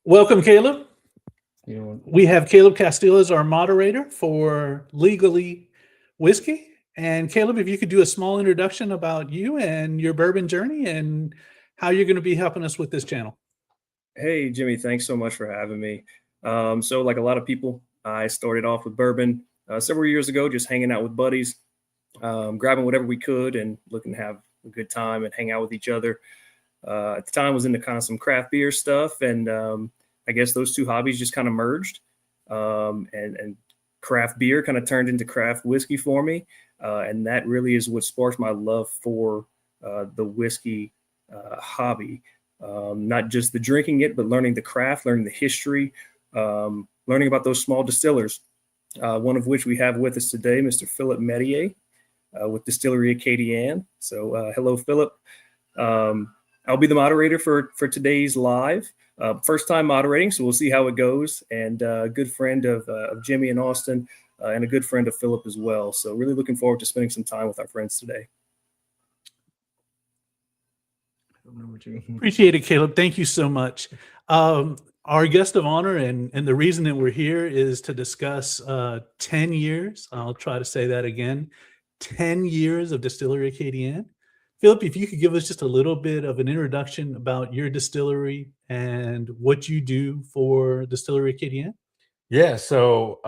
Welcome, Caleb. You know, We have Caleb Castillo as our moderator for Legally Whiskey. And Caleb, if you could do a small introduction about you and your bourbon journey and how you're going to be helping us with this channel. Hey, Jimmy, thanks so much for having me. So, like a lot of people, I started off with bourbon several years ago, just hanging out with buddies, grabbing whatever we could and looking to have a good time and hang out with each other. At the time, I was into kind of some craft beer stuff, and I guess those two hobbies just kind of merged, and craft beer kind of turned into craft whiskey for me, and that really is what sparked my love for the whiskey hobby. Not just the drinking it, but learning the craft, learning the history, learning about those small distillers, one of which we have with us today, Mr. Philip Mestayer with Distillerie Acadian. So hello, Philip. I'll be the moderator for today's live. First time moderating, so we'll see how it goes. And a good friend of Jimmy and Austin, and a good friend of Philip as well. So really looking forward to spending some time with our friends today. Appreciate it, Caleb. Thank you so much. Our guest of honor and the reason that we're here is to discuss 10 years. I'll try to say that again. 10 years of Distillerie Acadian. Philip, if you could give us just a little bit of an introduction about your distillery and what you do for Distillerie Acadian. Yeah, so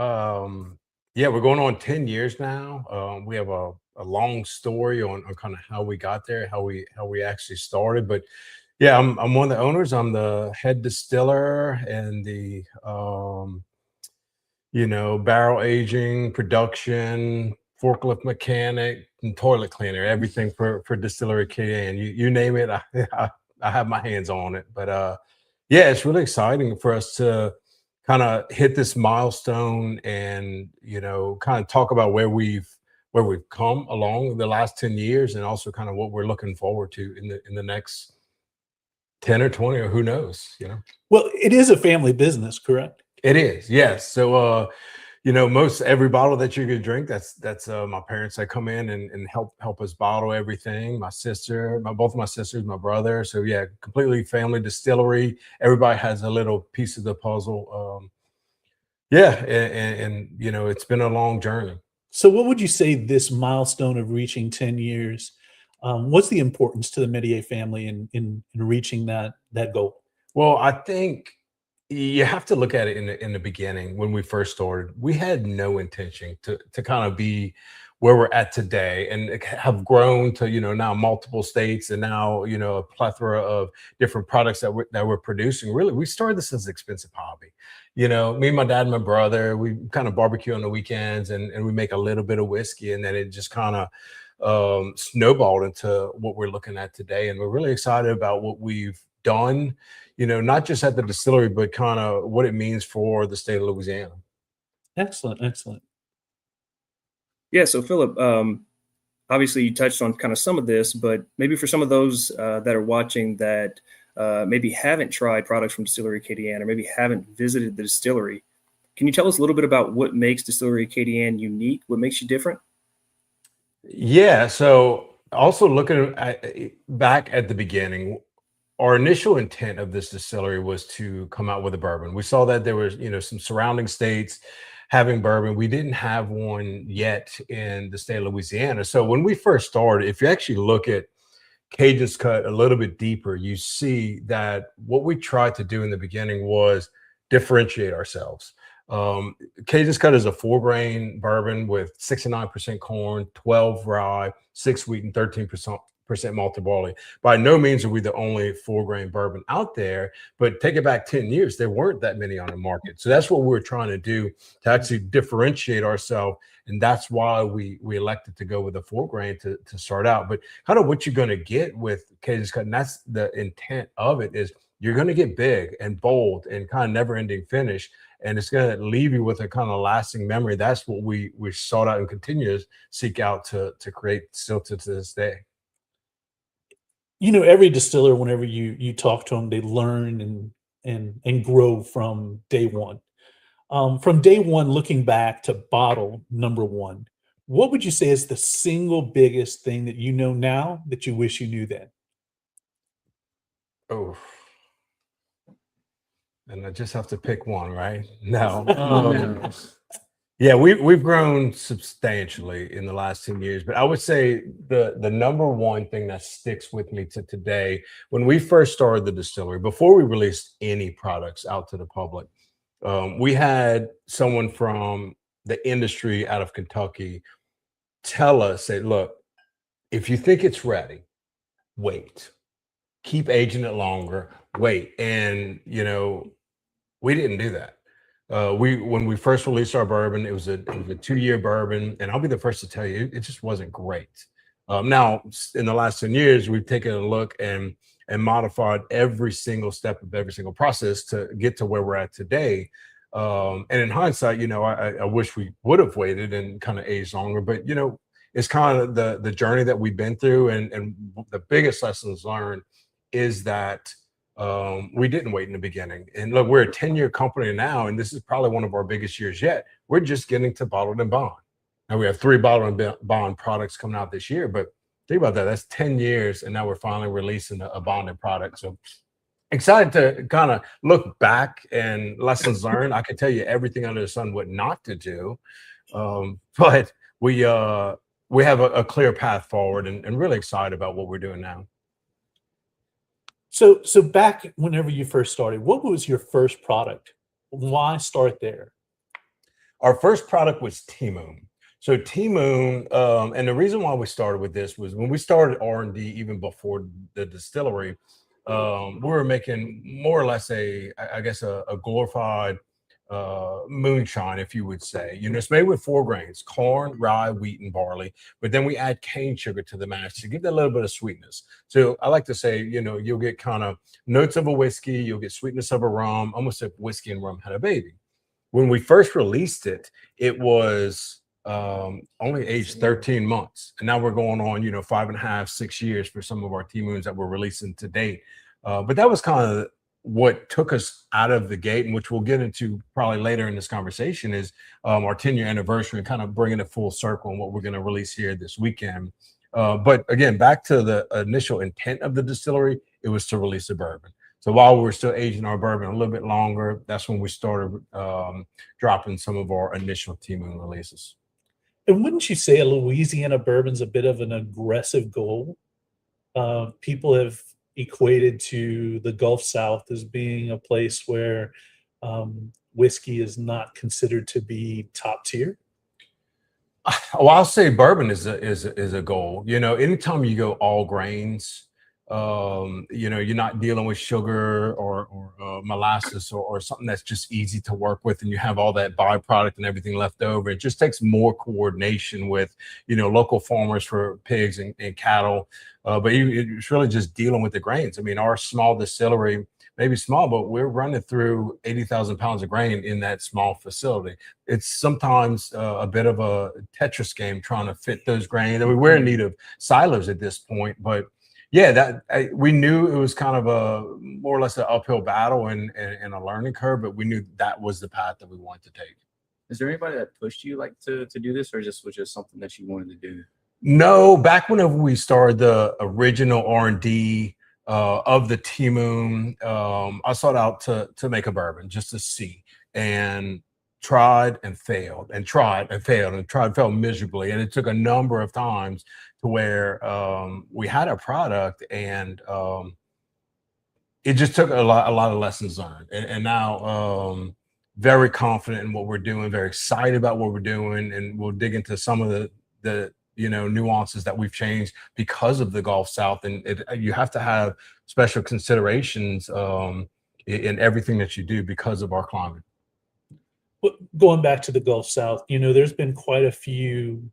we're going on 10 years now. We have a long story on kind of how we got there, how we actually started. But yeah, I'm one of the owners. I'm the head distiller and the barrel aging, production, forklift mechanic, and toilet cleaner, everything for Distillerie Acadian. You name it, I have my hands on it. But it's really exciting for us to kind of hit this milestone and kind of talk about where we've come along the last 10 years and also kind of what we're looking forward to in the next 10 or 20 or who knows. Well, it is a family business, correct? It is, yes. So most every bottle that you're gonna drink, that's my parents that come in and help us bottle everything. My sister, both of my sisters, my brother. So yeah, completely family distillery. Everybody has a little piece of the puzzle. And it's been a long journey. So what would you say this milestone of reaching 10 years, what's the importance to the Mestayer family in reaching that goal? Well, I think you have to look at it in the beginning. When we first started, we had no intention to kind of be where we're at today and have grown to now multiple states and now a plethora of different products that we're producing. Really, we started this as an expensive hobby. Me and my dad and my brother, we kind of barbecue on the weekends and we make a little bit of whiskey, and then it just kind of snowballed into what we're looking at today. And we're really excited about what we've done, not just at the distillery, but kind of what it means for the state of Louisiana. Excellent. Yeah, so Philip, obviously you touched on kind of some of this, but maybe for some of those that are watching that maybe haven't tried products from Distillerie Acadian or maybe haven't visited the distillery, can you tell us a little bit about what makes Distillerie Acadian unique? What makes you different? Yeah, so also looking back at the beginning, our initial intent of this distillery was to come out with a bourbon. We saw that there was, some surrounding states having bourbon. We didn't have one yet in the state of Louisiana. So when we first started, if you actually look at Cajun's Cut a little bit deeper, you see that what we tried to do in the beginning was differentiate ourselves. Cajun's Cut is a 4-grain bourbon with 69% corn, 12 rye, 6 wheat, and 13% malted barley. By no means are we the only 4-grain bourbon out there, but take it back 10 years, there weren't that many on the market. So that's what we were trying to do to actually differentiate ourselves. And that's why we elected to go with a 4-grain to start out. But kind of what you're going to get with Cajun's Cut, and that's the intent of it, is you're going to get big and bold and kind of never-ending finish. And it's going to leave you with a kind of lasting memory. That's what we sought out and continue to seek out to create still to this day. Every distiller, whenever you talk to them, they learn and grow from day one. From day one, looking back to bottle number one, what would you say is the single biggest thing that you know now that you wish you knew then? Oh, and I just have to pick one, right? No. No. Yeah, we've grown substantially in the last 10 years, but I would say the number one thing that sticks with me to today, when we first started the distillery, before we released any products out to the public, we had someone from the industry out of Kentucky tell us, say, look, if you think it's ready, wait, keep aging it longer, wait. And, we didn't do that. When we first released our bourbon, it was a 2-year bourbon, and I'll be the first to tell you, it just wasn't great. Now, in the last 10 years, we've taken a look and modified every single step of every single process to get to where we're at today. And in hindsight, I wish we would have waited and kind of aged longer, but it's kind of the journey that we've been through, and the biggest lessons learned is that we didn't wait in the beginning. And look, we're a 10-year company now, and this is probably one of our biggest years yet. We're just getting to bottled and bond. Now we have 3 bottled and bond products coming out this year, but think about that. That's 10 years, and now we're finally releasing a bonded product. So excited to kind of look back and lessons learned. I can tell you everything under the sun what not to do, but we have a clear path forward, and really excited about what we're doing now. So back whenever you first started, what was your first product? Why start there? Our first product was T-Moon. So T-Moon, and the reason why we started with this was when we started R&D, even before the distillery, we were making more or less a glorified moonshine, if you would say. It's made with 4 grains: corn, rye, wheat, and barley. But then we add cane sugar to the mash to give that a little bit of sweetness. So I like to say, you'll get kind of notes of a whiskey, you'll get sweetness of a rum, almost if whiskey and rum had a baby. When we first released it, it was only aged 13 months. And now we're going on, 5.5, 6 years for some of our T-Moons that we're releasing to date. But that was kind of what took us out of the gate, and which we'll get into probably later in this conversation, is our 10-year anniversary and kind of bringing it full circle and what we're going to release here this weekend. But again, back to the initial intent of the distillery, it was to release a bourbon. So while we were still aging our bourbon a little bit longer, that's when we started dropping some of our initial T-Moon releases. And wouldn't you say a Louisiana bourbon's a bit of an aggressive goal? People have equated to the Gulf South as being a place where whiskey is not considered to be top tier. Well, I'll say bourbon is a goal. Anytime you go all grains, you're not dealing with sugar or molasses or something that's just easy to work with, and you have all that byproduct and everything left over. It just takes more coordination with, local farmers for pigs and cattle. But it's really just dealing with the grains. I mean, our small distillery, maybe small, but we're running through 80,000 pounds of grain in that small facility. It's sometimes a bit of a Tetris game trying to fit those grains. I mean, we're in need of silos at this point, but yeah, we knew it was kind of a more or less an uphill battle and a learning curve, but we knew that was the path that we wanted to take. Is there anybody that pushed you to do this, or was just something that you wanted to do? No, back whenever we started the original R&D of the T-Moon, I sought out to make a bourbon just to see, and tried and failed and tried and failed and tried and failed miserably. And it took a number of times to where we had a product, and it just took a lot of lessons learned. And now very confident in what we're doing, very excited about what we're doing, and we'll dig into some of the nuances that we've changed because of the Gulf South. And you have to have special considerations in everything that you do because of our climate. Going back to the Gulf South, there's been quite a few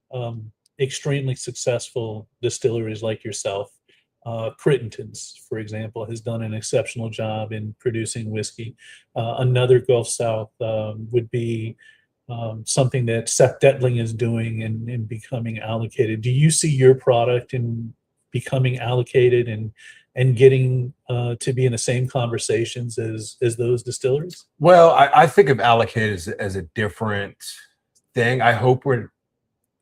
extremely successful distilleries like yourself. Crittenden's, for example, has done an exceptional job in producing whiskey. Another Gulf South would be something that Seth Detling is doing and becoming allocated. Do you see your product in becoming allocated and getting to be in the same conversations as those distilleries? Well, I think of allocated as a different thing. I hope we're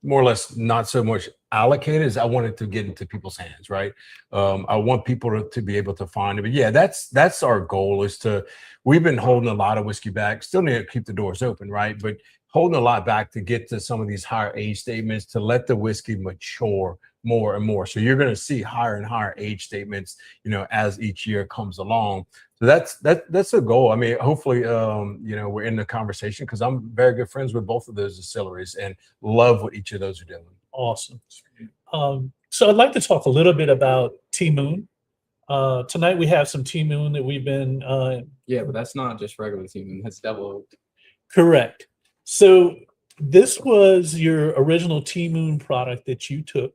more or less not so much allocated as I want it to get into people's hands, right? I want people to be able to find it. But yeah, that's our goal is we've been holding a lot of whiskey back, still need to keep the doors open, right? But holding a lot back to get to some of these higher age statements to let the whiskey mature more and more. So you're going to see higher and higher age statements, as each year comes along. So that's a goal. I mean, hopefully, we're in the conversation because I'm very good friends with both of those distilleries and love what each of those are doing. Awesome. So I'd like to talk a little bit about T Moon. Tonight we have some T Moon that we've been. Yeah, but that's not just regular T Moon. That's double oaked. Correct. So this was your original T Moon product that you took,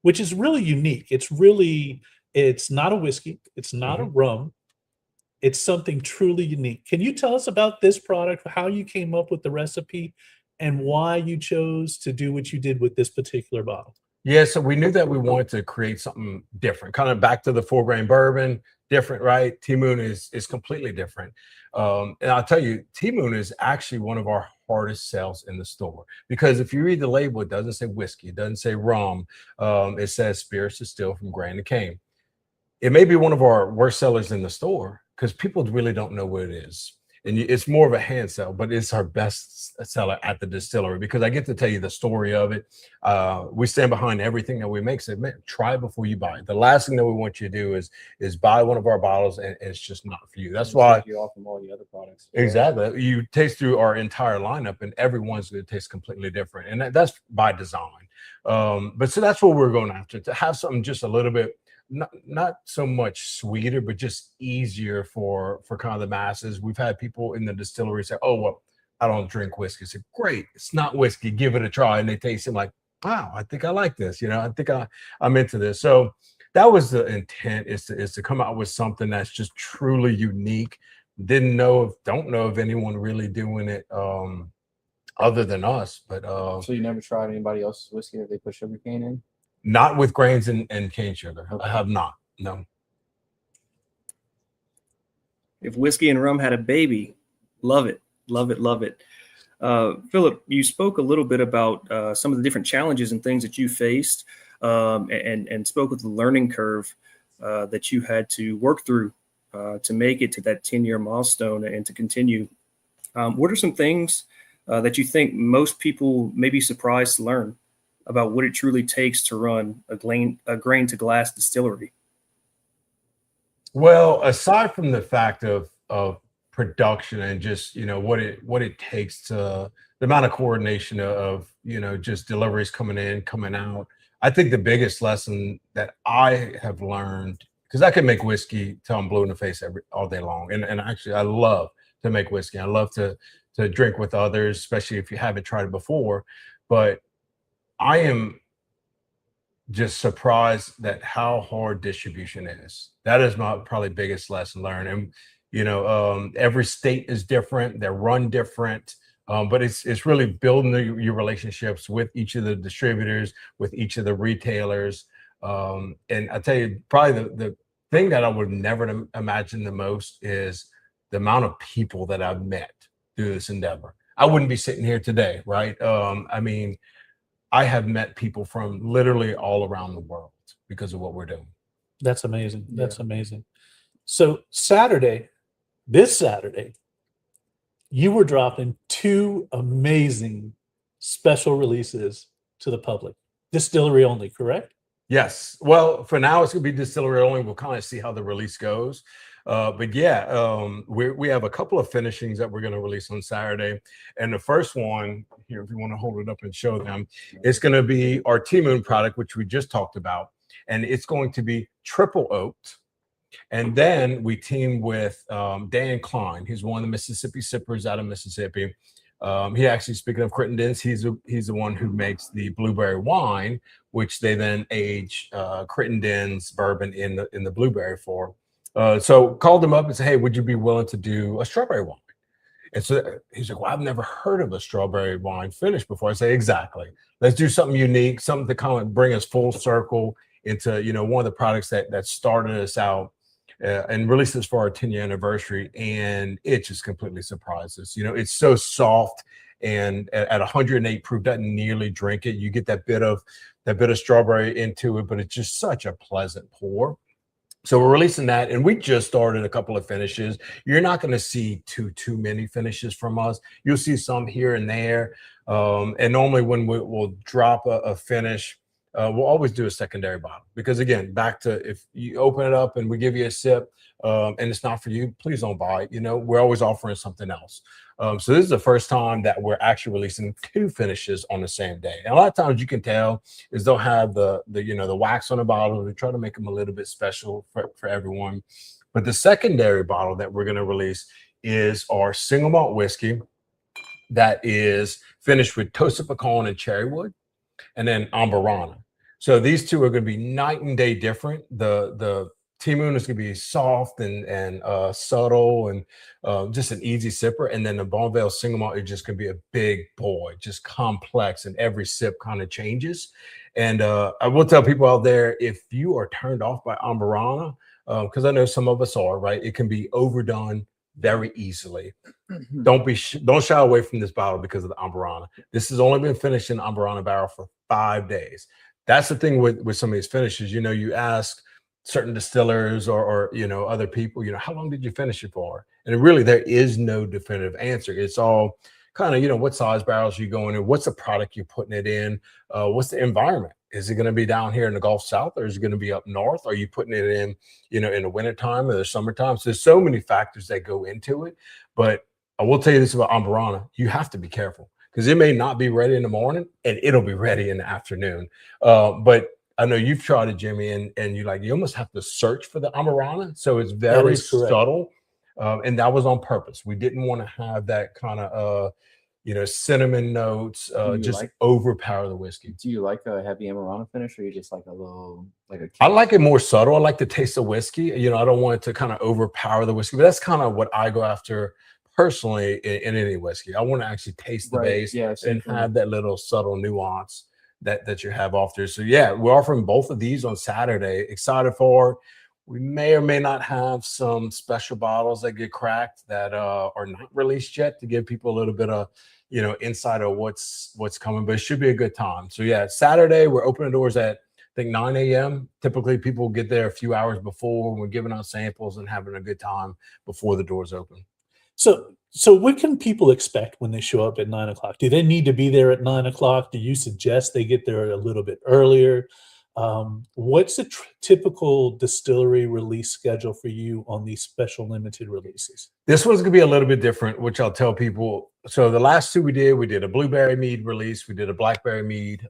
which is really unique. It's not a whiskey. It's not a rum. It's something truly unique. Can you tell us about this product, how you came up with the recipe, and why you chose to do what you did with this particular bottle? Yeah, so we knew that we wanted to create something different, kind of back to the 4-grain bourbon, different, right? T Moon is completely different. And I'll tell you, T Moon is actually one of our hardest sales in the store because if you read the label, it doesn't say whiskey, it doesn't say rum, it says spirits distilled from grain to cane. It may be one of our worst sellers in the store because people really don't know what it is. And it's more of a hand sell, but it's our best seller at the distillery because I get to tell you the story of it. We stand behind everything that we make. So, man, try before you buy it. The last thing that we want you to do is buy one of our bottles and it's just not for you. That's why you off from all the other products. Exactly. You taste through our entire lineup and everyone's going to taste completely different. And that's by design. But so that's what we're going after, to have something just a little bit not so much sweeter, but just easier for kind of the masses. We've had people in the distillery say, "Oh, well, I don't drink whiskey." I said, "Great, it's not whiskey. Give it a try." And they taste it like, "Wow, I think I like this. I think I'm into this." So that was the intent: is to come out with something that's just truly unique. Don't know of anyone really doing it other than us. But so you never tried anybody else's whiskey that they put sugar cane in? Not with grains and cane sugar. Okay. I have not. No. If whiskey and rum had a baby, love it, love it, love it. Philip, you spoke a little bit about some of the different challenges and things that you faced, and spoke of the learning curve that you had to work through to make it to that 10-year milestone and to continue. What are some things that you think most people may be surprised to learn about what it truly takes to run a grain to glass distillery? Well, aside from the fact of production and just what it takes to the amount of coordination of just deliveries coming in, coming out, I think the biggest lesson that I have learned, because I can make whiskey till I'm blue in the face all day long, and actually I love to make whiskey. I love to drink with others, especially if you haven't tried it before, but I am just surprised at how hard distribution is. That is my probably biggest lesson learned. And every state is different; they're run different. But it's really building your relationships with each of the distributors, with each of the retailers. And I tell you, probably the thing that I would never imagine the most is the amount of people that I've met through this endeavor. I wouldn't be sitting here today, right? I mean, I have met people from literally all around the world because of what we're doing. That's amazing. That's amazing. So this Saturday, you were dropping 2 amazing special releases to the public. Distillery only, correct? Yes. Well, for now, it's going to be distillery only. We'll kind of see how the release goes. But yeah, we have a couple of finishings that we're going to release on Saturday. And the first one here, if you want to hold it up and show them, it's going to be our T Moon product, which we just talked about. And it's going to be triple oaked. And then we teamed with Dan Klein. He's one of the Mississippi sippers out of Mississippi. He actually, speaking of Crittendens, he's the one who makes the blueberry wine, which they then age Crittendens bourbon in the blueberry for. So called him up and said, "Hey, would you be willing to do a strawberry wine?" And so he's like, "Well, I've never heard of a strawberry wine finish before." I say, "Exactly. Let's do something unique, something to kind of bring us full circle into one of the products that started us out and released this for our 10-year anniversary." And it just completely surprised us. It's so soft and at 108 proof doesn't nearly drink it. You get that bit of strawberry into it, but it's just such a pleasant pour. So we're releasing that, and we just started a couple of finishes. You're not going to see too many finishes from us. You'll see some here and there. And normally when we'll drop a finish, we'll always do a secondary bottle, because again, back to, if you open it up and we give you a sip and it's not for you, please don't buy it. You know, we're always offering something else. So this is the first time that we're actually releasing 2 finishes on the same day. And a lot of times you can tell is they'll have the wax on the bottle. They try to make them a little bit special for everyone. But the secondary bottle that we're going to release is our single malt whiskey that is finished with toasted pecan and cherry wood, and then amburana. So these two are going to be night and day different. The T Moon is going to be soft and subtle and just an easy sipper. And then the Bonvale single malt is just going to be a big boy, just complex, and every sip kind of changes. And I will tell people out there, if you are turned off by amburana, because I know some of us are, right? It can be overdone very easily. Don't shy away from this bottle because of the amburana. This has only been finished in amburana barrel for 5 days. That's the thing with some of these finishes. You know, you ask certain distillers or other people, how long did you finish it for? And really, there is no definitive answer. It's all kind of, what size barrels you going in, what's the product you're putting it in, what's the environment? Is it going to be down here in the Gulf South, or is it going to be up north? Are you putting it in, in the wintertime or the summertime? So there's so many factors that go into it. But I will tell you this about amburana: you have to be careful, because it may not be ready in the morning and it'll be ready in the afternoon. But I know you've tried it, Jimmy, and you almost have to search for the amburana. So it's very subtle. And that was on purpose. We didn't want to have that kind of, cinnamon notes just overpower the whiskey. Do you like a heavy amburana finish, or you just like a little, I like it more subtle. I like the taste of whiskey. I don't want it to kind of overpower the whiskey, but that's kind of what I go after personally in any whiskey. I want to actually taste the base and have that little subtle nuance that you have off there. So yeah, we're offering both of these on Saturday. Excited for it. We may or may not have some special bottles that get cracked that are not released yet, to give people a little bit of insight of what's coming, but it should be a good time. So yeah, Saturday we're opening doors at, I think, 9 a.m. Typically people get there a few hours before. We're giving out samples and having a good time before the doors open. So what can people expect when they show up at 9 o'clock? Do they need to be there at 9 o'clock? Do you suggest they get there a little bit earlier? What's a typical distillery release schedule for you on these special limited releases? This one's gonna be a little bit different, which I'll tell people. So the last two we did a blueberry mead release, we did a blackberry mead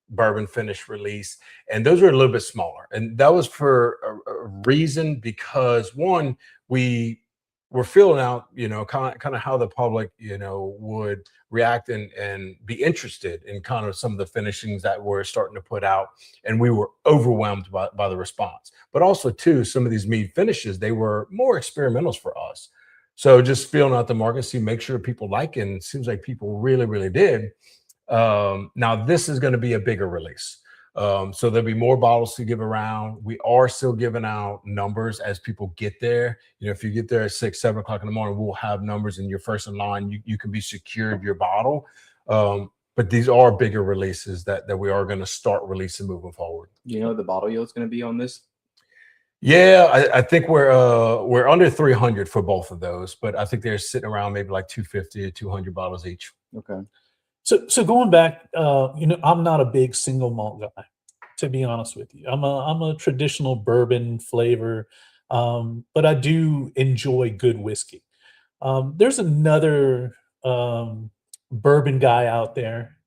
bourbon finish release, and those were a little bit smaller. And that was for a reason, because one, we're feeling out, kind of how the public, would react and be interested in kind of some of the finishings that we're starting to put out. And we were overwhelmed by the response. But also, too, some of these mead finishes, they were more experimentals for us. So just feeling out the market, make sure people like it. And it seems like people really, really did. Now, this is going to be a bigger release. So there'll be more bottles to give around. We are still giving out numbers as people get there. If you get there at 6, 7 o'clock in the morning, we'll have numbers, and you're first in line. You can be secured your bottle. But these are bigger releases that we are going to start releasing moving forward. You know what the bottle yield is going to be on this? Yeah, I think we're under 300 for both of those, but I think they're sitting around maybe like 250 or 200 bottles each. Okay. So going back, I'm not a big single malt guy, to be honest with you. I'm a traditional bourbon flavor, but I do enjoy good whiskey. There's another bourbon guy out there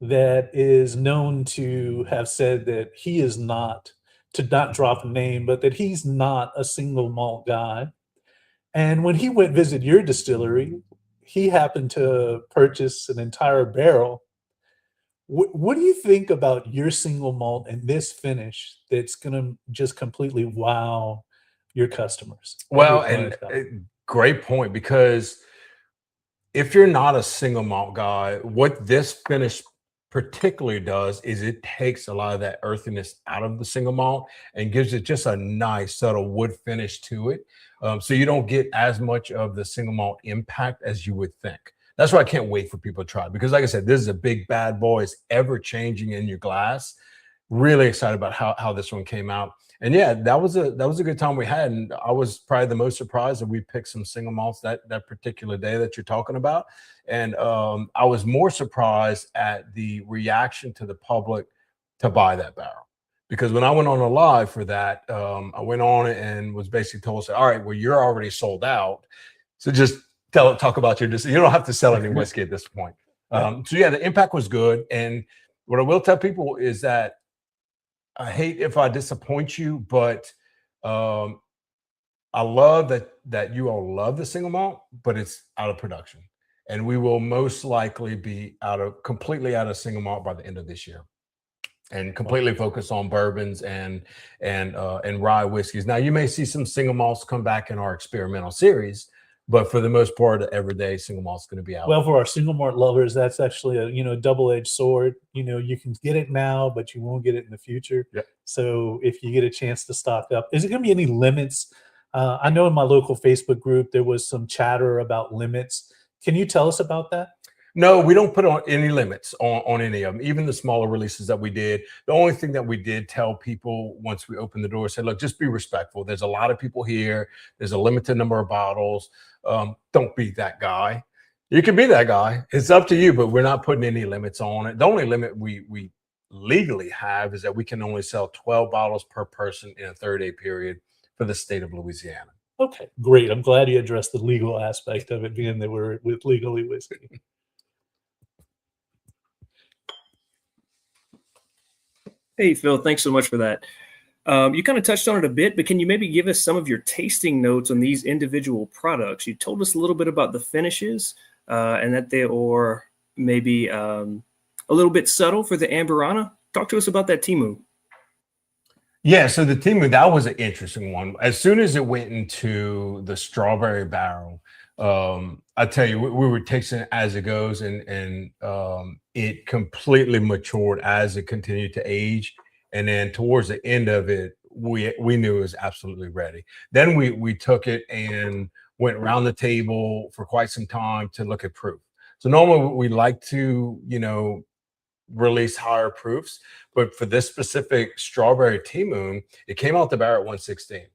that is known to have said that he is not, to not drop a name, but that he's not a single malt guy. And when he went visit your distillery, he happened to purchase an entire barrel. What do you think about your single malt and this finish that's going to just completely wow your customers? Well, and great point, because if you're not a single malt guy, what this finish particularly does is it takes a lot of that earthiness out of the single malt and gives it just a nice subtle wood finish to it. So you don't get as much of the single malt impact as you would think. That's why I can't wait for people to try it, because like I said, this is a big bad boy. It's ever changing in your glass. Really excited about how this one came out. And yeah, that was a good time we had. And I was probably the most surprised that we picked some single malts that particular day that you're talking about. And I was more surprised at the reaction to the public to buy that barrel. Because when I went on a live for that, I went on it and was basically told, all right, well, you're already sold out. So just talk about your decision. You don't have to sell any whiskey at this point. So yeah, the impact was good. And what I will tell people is that I hate if I disappoint you, but I love that you all love the single malt, but it's out of production. And we will most likely be completely out of single malt by the end of this year, and completely focus on bourbons and rye whiskeys. Now you may see some single malts come back in our experimental series, but for the most part, the everyday single malt's going to be out. Well, for our single malt lovers, that's actually a double-edged sword. You can get it now, but you won't get it in the future. Yep. So if you get a chance to stock up, is there going to be any limits? I know in my local Facebook group there was some chatter about limits. Can you tell us about that? No, we don't put on any limits on any of them, even the smaller releases that we did. The only thing that we did tell people once we opened the door, said, look, just be respectful. There's a lot of people here. There's a limited number of bottles. Don't be that guy. You can be that guy. It's up to you, but we're not putting any limits on it. The only limit we legally have is that we can only sell 12 bottles per person in a 30-day period for the state of Louisiana. Okay, great. I'm glad you addressed the legal aspect of it, being that we're with Legally Whiskey. Hey, Phil, thanks so much for that. You kind of touched on it a bit, but can you maybe give us some of your tasting notes on these individual products? You told us a little bit about the finishes and that they are maybe a little bit subtle for the Amberana. Talk to us about that Timu. Yeah, so the Timu, that was an interesting one. As soon as it went into the strawberry barrel, I tell you, we were tasting it as it goes, and it completely matured as it continued to age. And then towards the end of it, we knew it was absolutely ready. Then we took it and went around the table for quite some time to look at proof. So normally we like to, release higher proofs, but for this specific strawberry T-Moon, it came out the barrel at 116.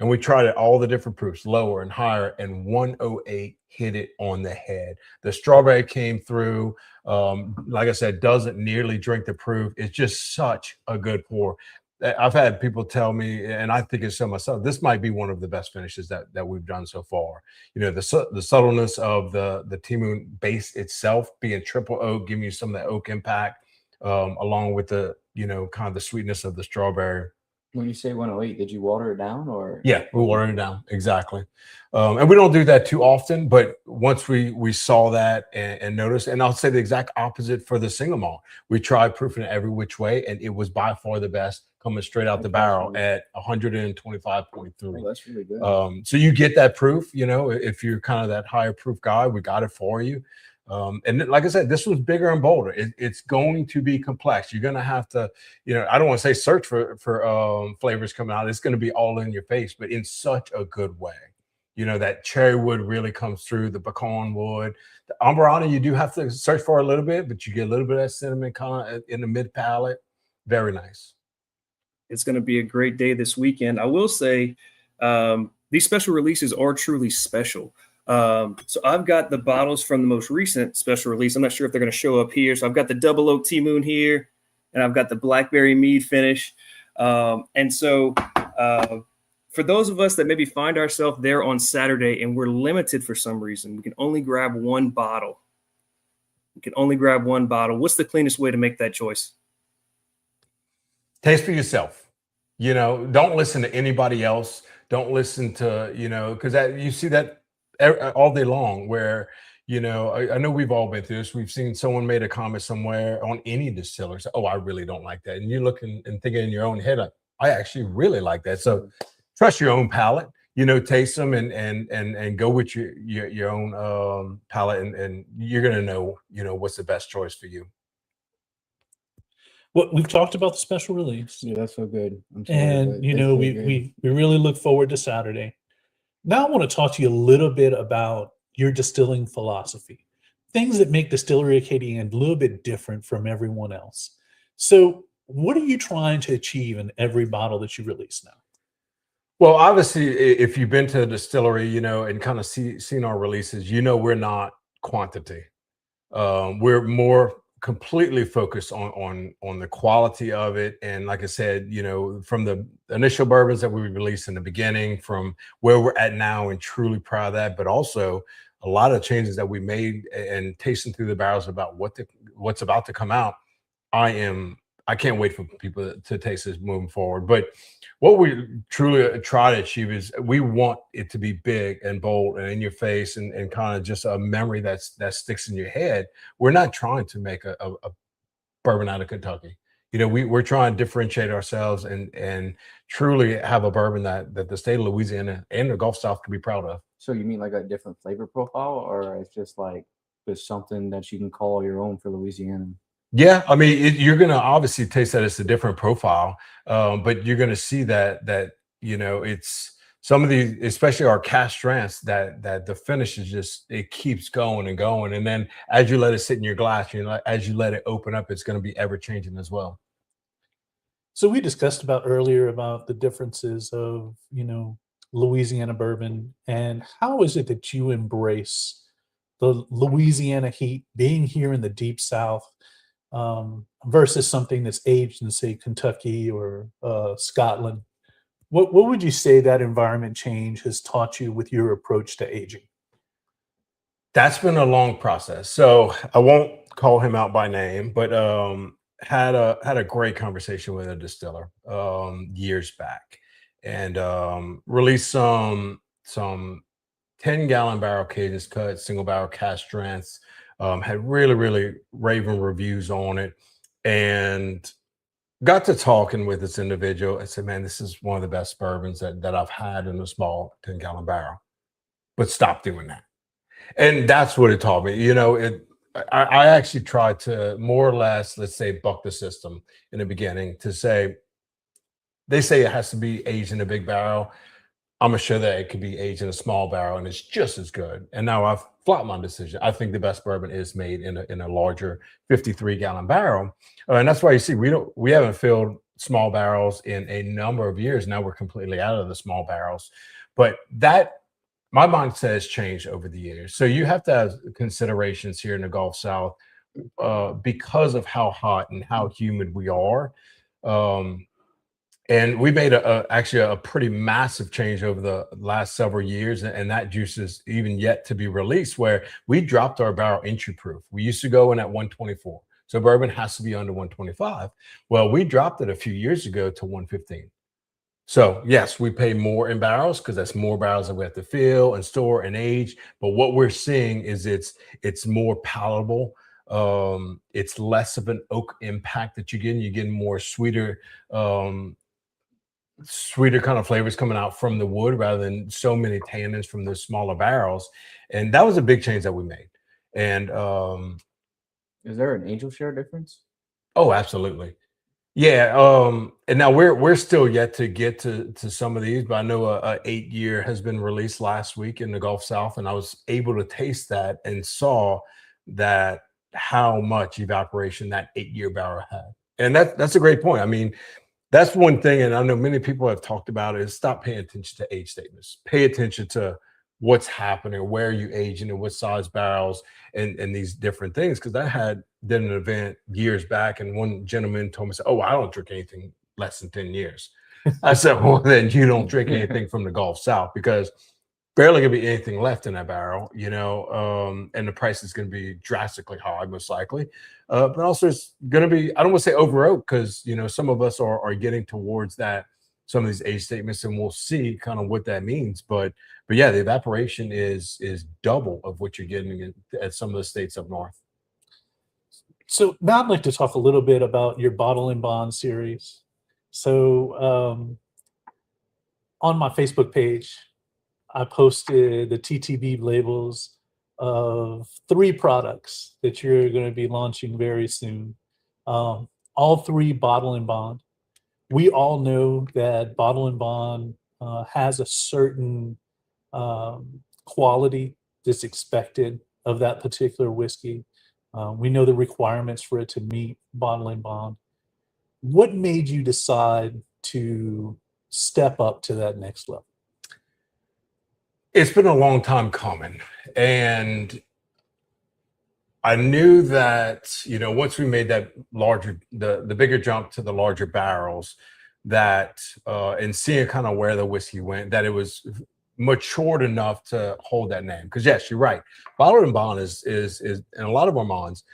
And we tried it all the different proofs, lower and higher, and 108 hit it on the head. The strawberry came through. Like I said, doesn't nearly drink the proof. It's just such a good pour. I've had people tell me, and I think it's so myself, this might be one of the best finishes that we've done so far. The subtleness of the T-Moon base itself being triple oak, giving you some of that oak impact, along with the, kind of the sweetness of the strawberry. When you say 108, did you water it down or? Yeah, we watered it down. Exactly. And we don't do that too often, but once we saw that and noticed, and I'll say the exact opposite for the single malt. We tried proofing it every which way, and it was by far the best, coming straight out the barrel at 125.3. Oh, that's really good. So you get that proof, if you're kind of that higher proof guy, we got it for you. And like I said, this was bigger and bolder. It's going to be complex. You're going to have to, I don't want to say search for flavors coming out. It's going to be all in your face, but in such a good way. That cherry wood really comes through, the pecan wood. The Amberana, you do have to search for a little bit, but you get a little bit of that cinnamon kind of in the mid palate. Very nice. It's going to be a great day this weekend. I will say these special releases are truly special. So I've got the bottles from the most recent special release. I'm not sure if they're going to show up here. So I've got the Double Oak T-Moon here, and I've got the Blackberry Mead finish. And so for those of us that maybe find ourselves there on Saturday and we're limited for some reason, we can only grab one bottle. What's the cleanest way to make that choice? Taste for yourself. Don't listen to anybody else. Don't listen to, because you see that all day long where, I know we've all been through this. We've seen someone made a comment somewhere on any distiller. Say, oh, I really don't like that. And you're looking and thinking in your own head, I actually really like that. So trust your own palate, taste them and go with your own palate, and you're going to know, what's the best choice for you. Well, we've talked about the special release. Yeah, that's so good. And, we really look forward to Saturday. Now I want to talk to you a little bit about your distilling philosophy. things that make Distillery Acadian a little bit different from everyone else. So what are you trying to achieve in every bottle that you release now? Well, obviously, if you've been to a distillery, and kind of seen our releases, we're not quantity. We're more completely focused on the quality of it. And like I said, from the initial bourbons that we released in the beginning, from where we're at now, and truly proud of that, but also a lot of changes that we made and tasting through the barrels about what's about to come out. I can't wait for people to taste this moving forward. But what we truly try to achieve is we want it to be big and bold and in your face, and kind of just a memory that sticks in your head. We're not trying to make a bourbon out of Kentucky. We're trying to differentiate ourselves and truly have a bourbon that the state of Louisiana and the Gulf South can be proud of. So you mean like a different flavor profile, or it's just like there's something that you can call your own for Louisiana? Yeah, I mean, you're going to obviously taste that it's a different profile, but you're going to see that it's some of these, especially our cast strengths, that the finish is just, it keeps going and going, and then as you let it sit in your glass, as you let it open up, it's going to be ever changing as well. So we discussed earlier about the differences of, Louisiana bourbon, and how is it that you embrace the Louisiana heat, being here in the deep South, versus something that's aged in, say, Kentucky or Scotland? What would you say that environment change has taught you with your approach to aging? That's been a long process. So I won't call him out by name, but had a great conversation with a distiller years back, and released some 10-gallon barrel cages cut, single barrel cast strengths. Had really raving reviews on it, and got to talking with this individual. I said, man, this is one of the best bourbons that I've had in a small 10-gallon barrel, but stop doing that. And that's what it taught me. I actually tried to more or less, let's say, buck the system in the beginning, to say, they say it has to be aged in a big barrel. I'm gonna show that it could be aged in a small barrel and it's just as good. And now I've flopped my decision. I think the best bourbon is made in a larger 53-gallon barrel, and that's why you see we haven't filled small barrels in a number of years. Now we're completely out of the small barrels, but that my mindset has changed over the years. So you have to have considerations here in the Gulf South because of how hot and how humid we are. And we made actually a pretty massive change over the last several years, and that juice is even yet to be released, where we dropped our barrel entry proof. We used to go in at 124, so bourbon has to be under 125. Well, we dropped it a few years ago to 115. So yes, we pay more in barrels because that's more barrels that we have to fill and store and age. But what we're seeing is it's more palatable. It's less of an oak impact that you're getting. You're getting more sweeter kind of flavors coming out from the wood rather than so many tannins from the smaller barrels. And that was a big change that we made. And Is there an angel share difference? oh, absolutely. Yeah. And now we're still yet to get to some of these, but I know a 8-year has been released last week in the Gulf South, and I was able to taste that and saw that how much evaporation that 8-year barrel had. And that's a great point. I mean, that's one thing, and I know many people have talked about it, is stop paying attention to age statements. Pay attention to what's happening, where you aging, and what size barrels, and these different things. Because I did an event years back, and one gentleman told me, "Oh, I don't drink anything less than 10 years." I said, "Well, then you don't drink anything from the Gulf South, because barely gonna be anything left in that barrel, and the price is gonna be drastically high, most likely. But also it's gonna be, I don't want to say over oak, because some of us are getting towards that, some of these age statements, and we'll see kind of what that means. But yeah, the evaporation is double of what you're getting at some of the states up north. So now I'd like to talk a little bit about your Bottle and Bond series. So on my Facebook page, I posted the TTB labels of 3 products that you're going to be launching very soon. All 3 Bottle and Bond. We all know that Bottle and Bond has a certain quality that's expected of that particular whiskey. We know the requirements for it to meet bottling bond. What made you decide to step up to that next level? It's been a long time coming, and I knew that, once we made that the bigger jump to the larger barrels, that and seeing kind of where the whiskey went, that it was matured enough to hold that name. Because yes, you're right, bottled and bond is in a lot of our minds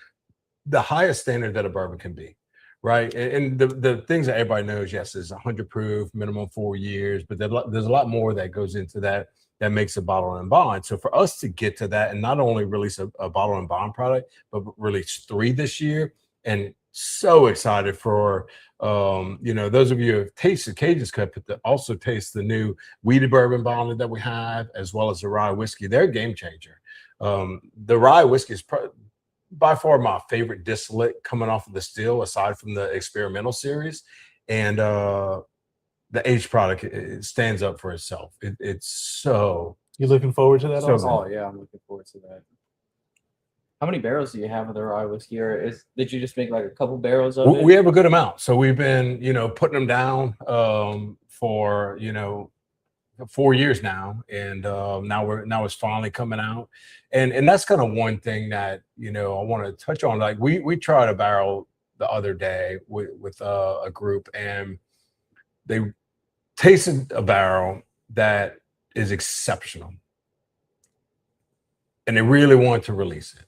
the highest standard that a bourbon can be, right? And the things that everybody knows, yes, is 100 proof, minimum 4 years, but there's a lot more that goes into that makes a bottle and bond. So for us to get to that and not only release a bottle and bond product, but release 3 this year, and so excited for those of you who have tasted Cajun's Cup, but also taste the new wheated bourbon bonded that we have, as well as the rye whiskey. They're a game changer. The rye whiskey is by far my favorite distillate coming off of the still, aside from the experimental series. And the aged product, it stands up for itself. It's so. You looking forward to that? So also? Oh yeah, I'm looking forward to that. How many barrels do you have of the rye whiskey, or did you just make like a couple barrels of it? We have a good amount, so we've been putting them down for 4 years now, and now it's finally coming out, and that's kind of one thing that I want to touch on. Like we tried a barrel the other day with a group, and they tasted a barrel that is exceptional, and they really wanted to release it.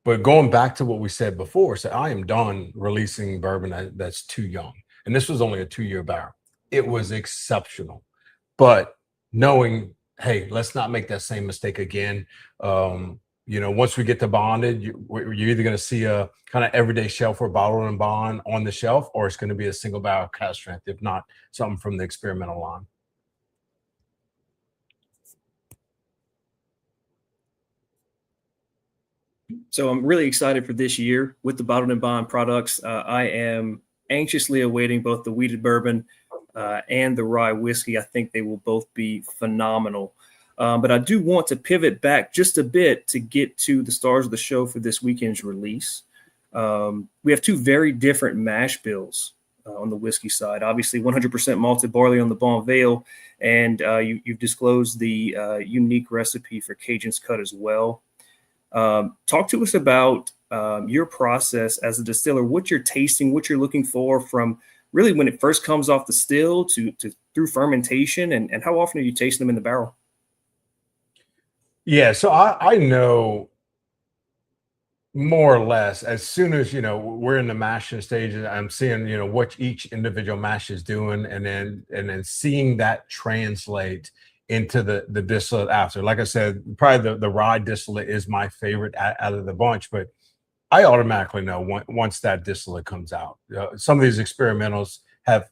But going back to what we said before, so I am done releasing bourbon that's too young. And this was only a 2-year barrel. It was exceptional. But knowing, hey, let's not make that same mistake again. Once we get to bonded, you're either going to see a kind of everyday shelf or bottle and bond on the shelf, or it's going to be a single barrel cask strength, if not something from the experimental line. So I'm really excited for this year with the bottled and bond products. I am anxiously awaiting both the wheated bourbon and the rye whiskey. I think they will both be phenomenal. But I do want to pivot back just a bit to get to the stars of the show for this weekend's release. We have 2 very different mash bills on the whiskey side. Obviously, 100% malted barley on the Bon Vale, and you've disclosed the unique recipe for Cajun's Cut as well. Talk to us about your process as a distiller, what you're tasting, what you're looking for from really when it first comes off the still to through fermentation, and how often are you tasting them in the barrel? Yeah, so I know more or less as soon as we're in the mashing stages, I'm seeing what each individual mash is doing, and then seeing that translate into the distillate after. Like I said, probably the rye distillate is my favorite out of the bunch, but I automatically know once that distillate comes out. Some of these experimentals have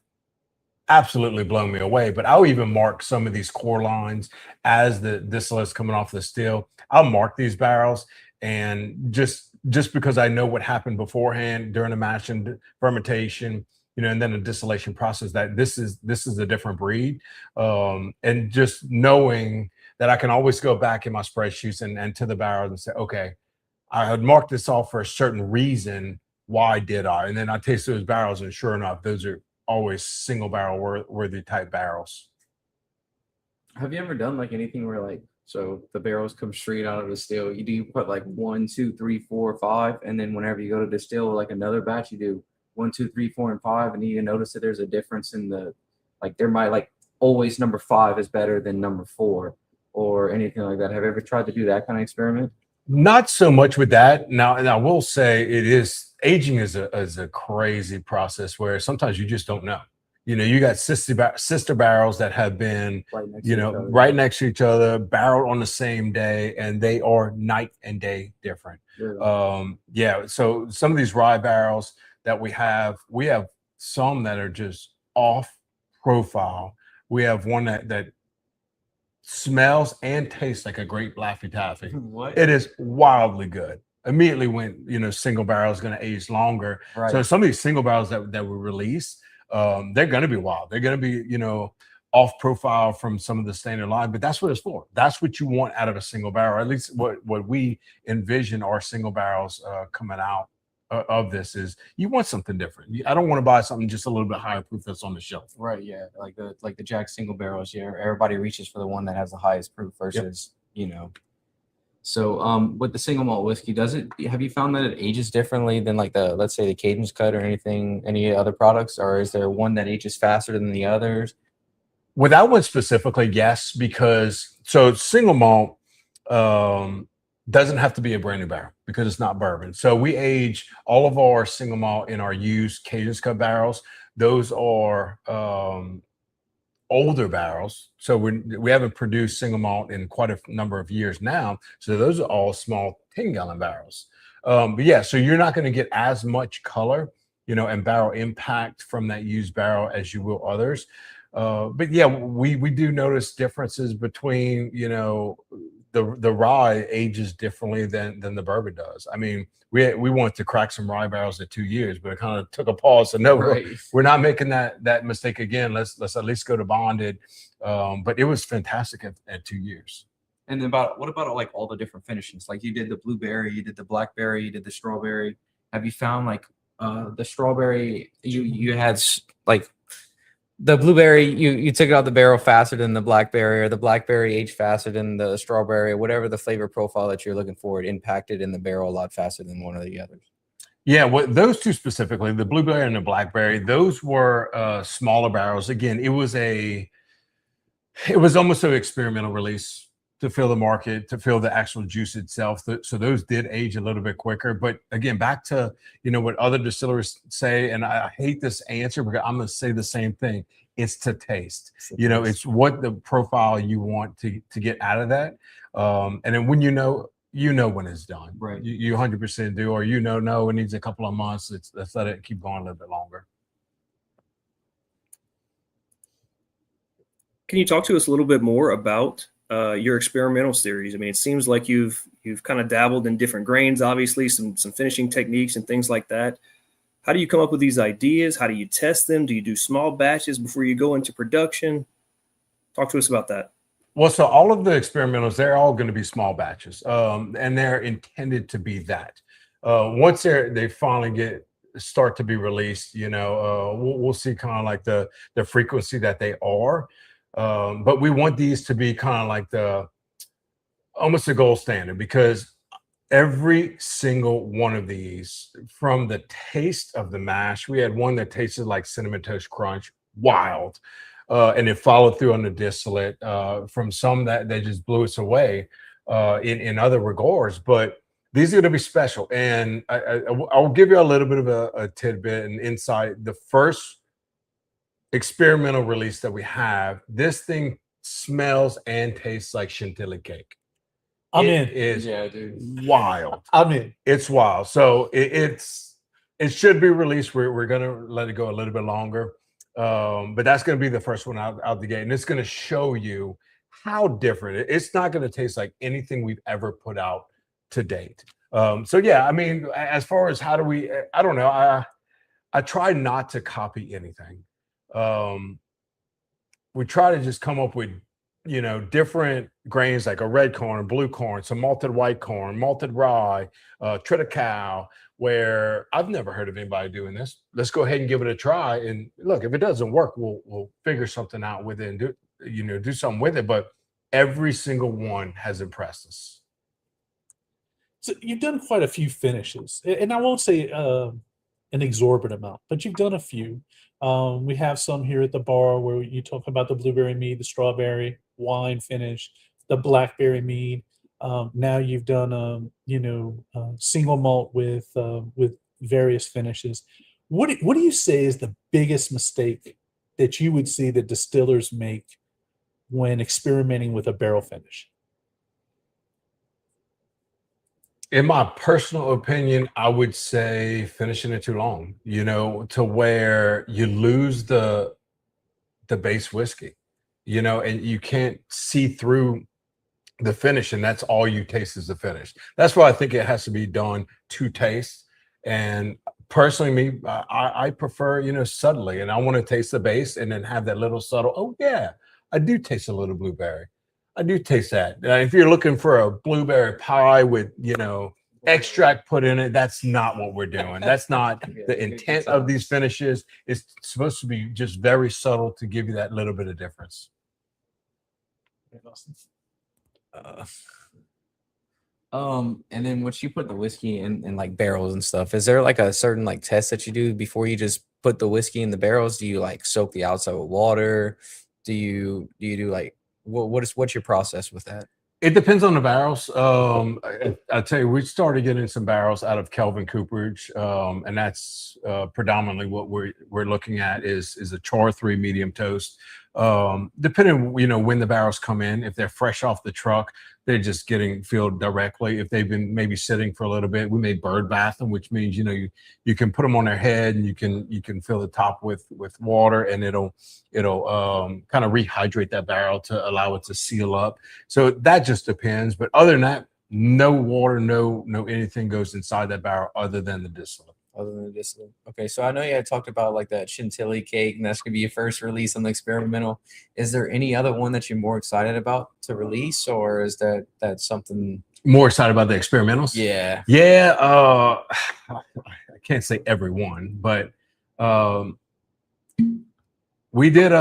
absolutely blown me away, but I'll even mark some of these core lines as the distillate's coming off the still. I'll mark these barrels, and just because I know what happened beforehand during the mash and fermentation, and then the distillation process, that this is a different breed. And just knowing that I can always go back in my spreadsheets and to the barrel and say, okay, I had marked this off for a certain reason. Why did I? And then I taste those barrels, and sure enough, those are always single barrel worthy type barrels. Have you ever done like anything where so the barrels come straight out of the still? You put like 1, 2, 3, 4, 5, and then whenever you go to distill like another batch, you do 1, 2, 3, 4, and 5, and you notice that there's a difference in there might always number 5 is better than number 4 or anything like that. Have you ever tried to do that kind of experiment? Not so much with that. Now, and I will say aging is a crazy process where sometimes you just don't know. You got sister barrels that have been right next to each other, barreled on the same day, and they are night and day different. Yeah. So some of these rye barrels that we have some that are just off profile. We have one that smells and tastes like a great Laffy Taffy. What? It is wildly good. Immediately when single barrel is going to age longer. Right. So some of these single barrels that we release, they're going to be wild. They're going to be off profile from some of the standard line, but that's what it's for. That's what you want out of a single barrel. At least what we envision our single barrels coming out of this is you want something different. I don't want to buy something just a little bit higher proof that's on the shelf. Right. Yeah. Like the Jack single barrels. Yeah. Everybody reaches for the one that has the highest proof versus, you know. So with the single malt whiskey, have you found that it ages differently than like let's say the Cadence cut or any other products, or is there one that ages faster than the others? With that one specifically, yes, because so single malt doesn't have to be a brand new barrel because it's not bourbon. So we age all of our single malt in our used Cadence cut barrels. Those are older barrels, so we haven't produced single malt in quite a number of years now, so those are all small 10-gallon barrels. But yeah, so you're not going to get as much color, you know, and barrel impact from that used barrel as you will others. But yeah, we do notice differences between, you know, the rye ages differently than the bourbon does. I mean, we wanted to crack some rye barrels at 2 years, but it kind of took a pause. So no, Right. we're not making that mistake again. Let's at least go to bonded. But it was fantastic at 2 years. And then what about like all the different finishes? Like you did the blueberry, you did the blackberry, you did the strawberry. Have you found like the strawberry you had like the blueberry, you took it out the barrel faster than the blackberry, or the blackberry aged faster than the strawberry, or whatever the flavor profile that you're looking for, it impacted in the barrel a lot faster than one of the others? Yeah, those two specifically, the blueberry and the blackberry, those were smaller barrels. Again, it was almost an experimental release to fill the market, to fill the actual juice itself. So those did age a little bit quicker. But again, back to, you know, what other distillers say, and I hate this answer because I'm going to say the same thing. It's to taste. You know, it's what the profile you want to get out of that. And then when you know when it's done. Right. You 100% do, or no, it needs a couple of months. Let's let it keep going a little bit longer. Can you talk to us a little bit more about your experimental series? I mean, it seems like you've kind of dabbled in different grains, obviously, some finishing techniques and things like that. How do you come up with these ideas? How do you test them? Do you do small batches before you go into production? Talk to us about that. Well, so all of the experimentals, they're all going to be small batches, and they're intended to be that. Once they finally start to be released, you know, we'll see kind of like the frequency that they are. But we want these to be kind of like almost the gold standard, because every single one of these, from the taste of the mash, we had one that tasted like Cinnamon Toast Crunch, wild. And it followed through on the distillate, from some that they just blew us away in other regards. But these are going to be special. And I'll give you a little bit of a tidbit and insight. The first experimental release that we have, this thing smells and tastes like chantilly cake. It is wild. It's wild. So it should be released. We're going to let it go a little bit longer. But that's going to be the first one out the gate, and it's going to show you how different it's not going to taste like anything we've ever put out to date. So yeah, I mean, as far as how do we, I don't know. I try not to copy anything. We try to just come up with, you know, different grains, like a red corn, a blue corn, some malted white corn, malted rye, triticale, where I've never heard of anybody doing this. Let's go ahead and give it a try. And look, if it doesn't work, we'll figure something out with it and do something with it. But every single one has impressed us. So you've done quite a few finishes, and I won't say an exorbitant amount, but you've done a few. We have some here at the bar where you talk about the blueberry mead, the strawberry wine finish, the blackberry mead. Now you've done, single malt with various finishes. What do you say is the biggest mistake that you would see that distillers make when experimenting with a barrel finish? In my personal opinion, I would say finishing it too long, to where you lose the base whiskey, and you can't see through the finish, and that's all you taste is the finish. That's why I think it has to be done to taste. And personally, I prefer, subtly, and I want to taste the base and then have that little subtle, oh yeah, I do taste a little blueberry. I do taste that. If you're looking for a blueberry pie with, extract put in it, that's not what we're doing. That's not the intent of these finishes. It's supposed to be just very subtle to give you that little bit of difference. And then once you put the whiskey in like barrels and stuff, is there like a certain like test that you do before you just put the whiskey in the barrels? Do you like soak the outside with water? Do you do like what's your process with that? It depends on the barrels. I'll tell you, we started getting some barrels out of Kelvin Cooperage, and that's predominantly what we're looking at is a char 3 medium toast. Depending, when the barrels come in, if they're fresh off the truck, they're just getting filled directly. If they've been maybe sitting for a little bit, we made bird bath them, which means you can put them on their head and you can fill the top with water, and it'll kind of rehydrate that barrel to allow it to seal up. So that just depends. But other than that, no water, no anything goes inside that barrel other than the distillate. Other than the distillate. Okay, so I know you had talked about like that chantilly cake, and that's gonna be your first release on the experimental. Is there any other one that you're more excited about to release, or is that something More excited about the experimentals? Yeah. I can't say every one, but we did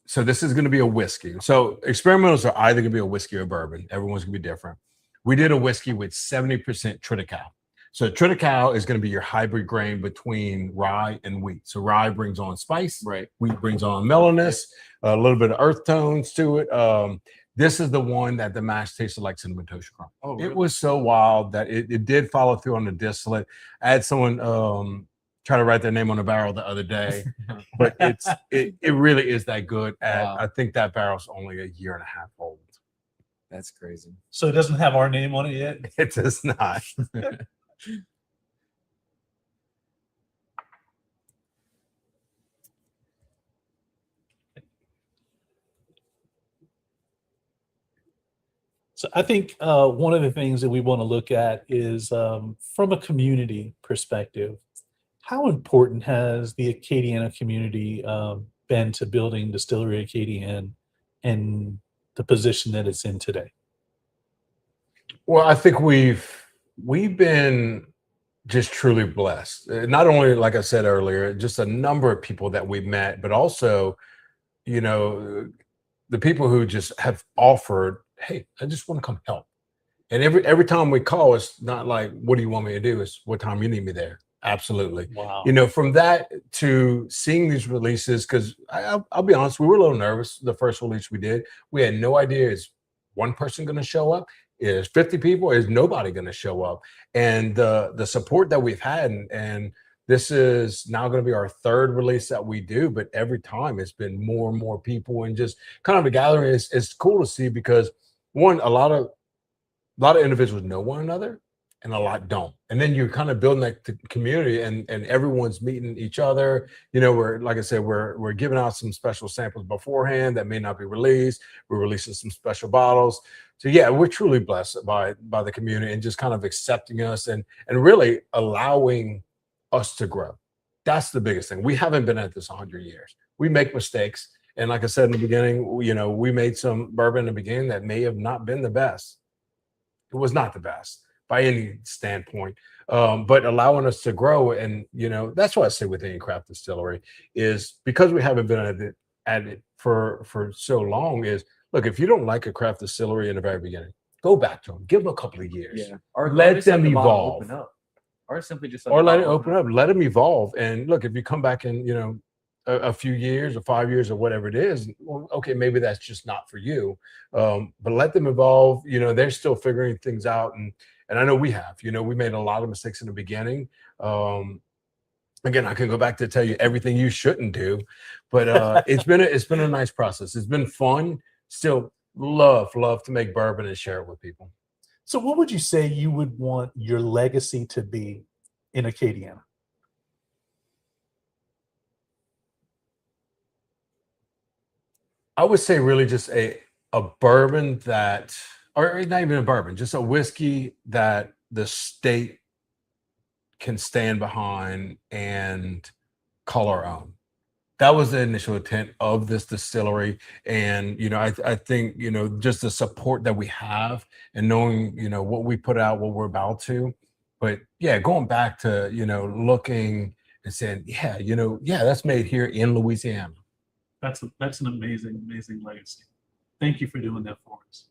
so this is going to be a whiskey. So experimentals are either going to be a whiskey or a bourbon. Everyone's going to be different. We did a whiskey with 70% triticale. So triticale is going to be your hybrid grain between rye and wheat. So rye brings on spice, Right. wheat brings on mellowness, a little bit of earth tones to it. This is the one that the mash tasted like cinnamon toast crunch. Oh, really? It was so wild that it did follow through on the distillate. I had someone try to write their name on the barrel the other day, but it really is that good. Wow. I think that barrel's only a year and a half old. That's crazy. So it doesn't have our name on it yet? It does not. So I think one of the things that we want to look at is from a community perspective, how important has the Acadiana community been to building Distillery Acadian and the position that it's in today? Well, I think we've been just truly blessed. Not only, like I said earlier, just a number of people that we've met, but also, the people who just have offered, hey, I just want to come help. And every time we call, it's not like, what do you want me to do? It's what time you need me there. Absolutely. Wow. From that to seeing these releases, because I'll be honest, we were a little nervous the first release we did. We had no idea, is one person going to show up? Is 50 people? Is nobody going to show up? And the support that we've had, and this is now going to be our third release that we do, but every time it's been more and more people, and just kind of the gathering is cool to see, because one, a lot of individuals know one another and a lot don't. And then you're kind of building that community, and everyone's meeting each other. We're, like I said, we're giving out some special samples beforehand that may not be released. We're releasing some special bottles. So yeah, we're truly blessed by the community, and just kind of accepting us and really allowing us to grow. That's the biggest thing. We haven't been at this 100 years. We make mistakes. And like I said in the beginning, we made some bourbon in the beginning that may have not been the best. It was not the best by any standpoint, but allowing us to grow. And, that's what I say with any craft distillery is, because we haven't been at it for so long, is, look, if you don't like a craft distillery in the very beginning, go back to them, give them a couple of years. Yeah. Or let just let them the bottle evolve. open up. Or simply just Or let it open up, let them evolve. And look, if you come back in, a few years or 5 years or whatever it is, well, okay, maybe that's just not for you. But let them evolve. They're still figuring things out. And I know we have, we made a lot of mistakes in the beginning. Again, I can go back to tell you everything you shouldn't do, but it's been a nice process. It's been fun. Still love to make bourbon and share it with people. So what would you say you would want your legacy to be in Acadiana? I would say really just a bourbon that, or not even a bourbon, just a whiskey that the state can stand behind and call our own. that was the initial intent of this distillery. And I think just the support that we have and knowing what we put out, what we're about to. But yeah, going back to looking and saying, yeah, that's made here in Louisiana. That's an amazing legacy. Thank you for doing that for us.